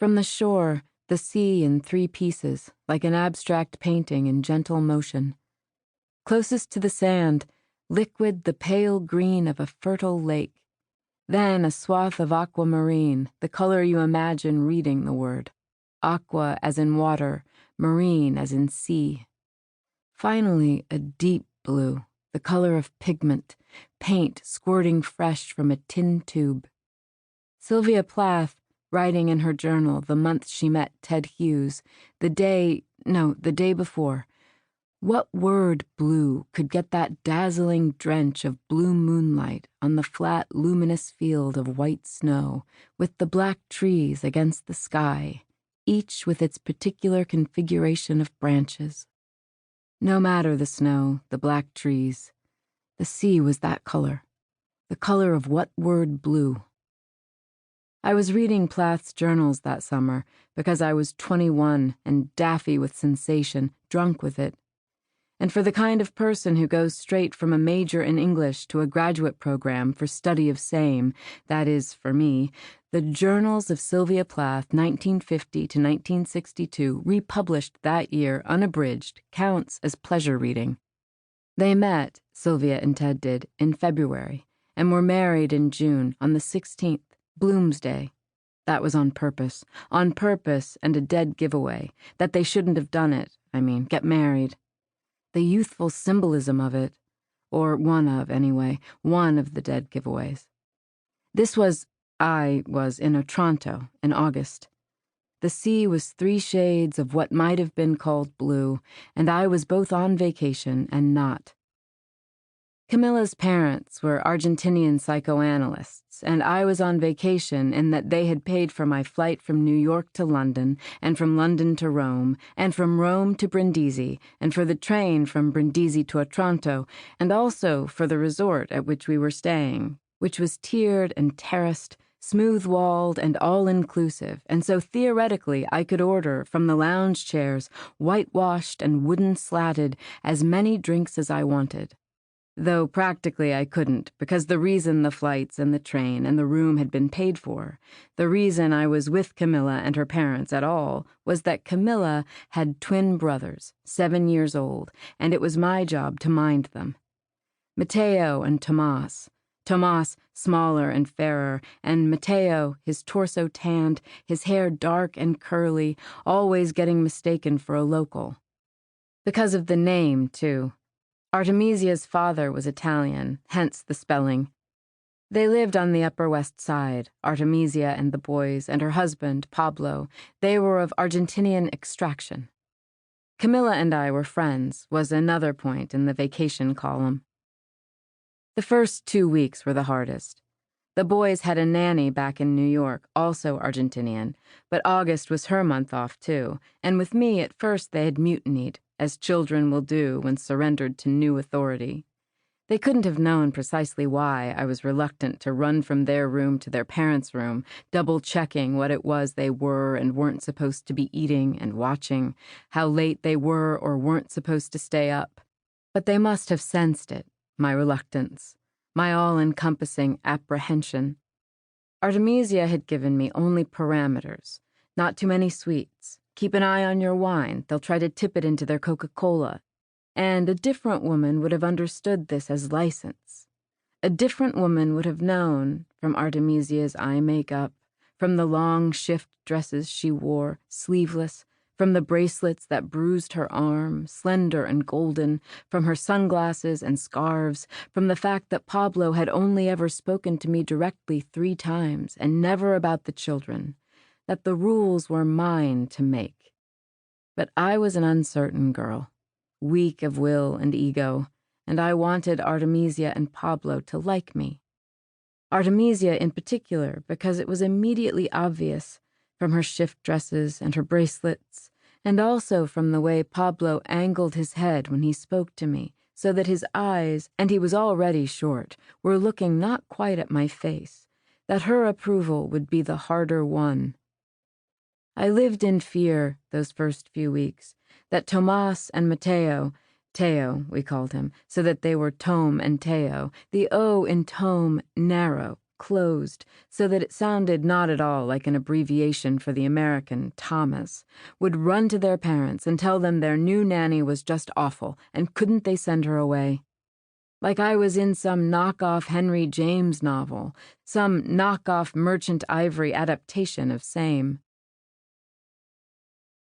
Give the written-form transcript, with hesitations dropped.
From the shore, the sea in 3 pieces, like an abstract painting in gentle motion. Closest to the sand, liquid the pale green of a fertile lake. Then a swath of aquamarine, the color you imagine reading the word. Aqua as in water, marine as in sea. Finally, a deep blue, the color of pigment, paint squirting fresh from a tin tube. Sylvia Plath, writing in her journal the month she met Ted Hughes, the day before. What word blue could get that dazzling drench of blue moonlight on the flat, luminous field of white snow, with the black trees against the sky, each with its particular configuration of branches? No matter the snow, the black trees. The sea was that color. The color of what word blue? I was reading Plath's journals that summer because I was 21 and daffy with sensation, drunk with it. And for the kind of person who goes straight from a major in English to a graduate program for study of same, that is, for me, the Journals of Sylvia Plath, 1950 to 1962, republished that year, unabridged, counts as pleasure reading. They met, Sylvia and Ted did, in February, and were married in June, on the 16th, Bloomsday. That was on purpose and a dead giveaway, that they shouldn't have done it, get married. The youthful symbolism of it, or one of the dead giveaways. I was in Otranto in August. The sea was 3 shades of what might have been called blue, and I was both on vacation and not. Camilla's parents were Argentinian psychoanalysts, and I was on vacation in that they had paid for my flight from New York to London, and from London to Rome, and from Rome to Brindisi, and for the train from Brindisi to Otranto, and also for the resort at which we were staying, which was tiered and terraced, smooth-walled and all-inclusive, and so theoretically I could order, from the lounge chairs, whitewashed and wooden-slatted, as many drinks as I wanted. Though practically I couldn't, because the reason the flights and the train and the room had been paid for, the reason I was with Camilla and her parents at all, was that Camilla had twin brothers, 7 years old, and it was my job to mind them. Matteo and Tomas, smaller and fairer, and Matteo, his torso tanned, his hair dark and curly, always getting mistaken for a local. Because of the name, too. Artemisia's father was Italian, hence the spelling. They lived on the Upper West Side, Artemisia and the boys, and her husband, Pablo. They were of Argentinian extraction. Camilla and I were friends, was another point in the vacation column. The first 2 weeks were the hardest. The boys had a nanny back in New York, also Argentinian, but August was her month off, too, and with me at first they had mutinied, as children will do when surrendered to new authority. They couldn't have known precisely why I was reluctant to run from their room to their parents' room, double-checking what it was they were and weren't supposed to be eating and watching, how late they were or weren't supposed to stay up. But they must have sensed it, my reluctance, my all-encompassing apprehension. Artemisia had given me only parameters, not too many sweets. Keep an eye on your wine, they'll try to tip it into their Coca-Cola. And a different woman would have understood this as license. A different woman would have known, from Artemisia's eye makeup, from the long shift dresses she wore, sleeveless, from the bracelets that bruised her arm, slender and golden, from her sunglasses and scarves, from the fact that Pablo had only ever spoken to me directly 3 times, and never about the children, that the rules were mine to make. But I was an uncertain girl, weak of will and ego, and I wanted Artemisia and Pablo to like me. Artemisia in particular, because it was immediately obvious, from her shift dresses and her bracelets, and also from the way Pablo angled his head when he spoke to me, so that his eyes, and he was already short, were looking not quite at my face, that her approval would be the harder won. I lived in fear those first few weeks, that Tomas and Matteo, Teo we called him, so that they were Tome and Teo, the O in Tome narrow, closed so that it sounded not at all like an abbreviation for the American Thomas, would run to their parents and tell them their new nanny was just awful and couldn't they send her away. Like I was in some knockoff Henry James novel, some knockoff Merchant Ivory adaptation of same.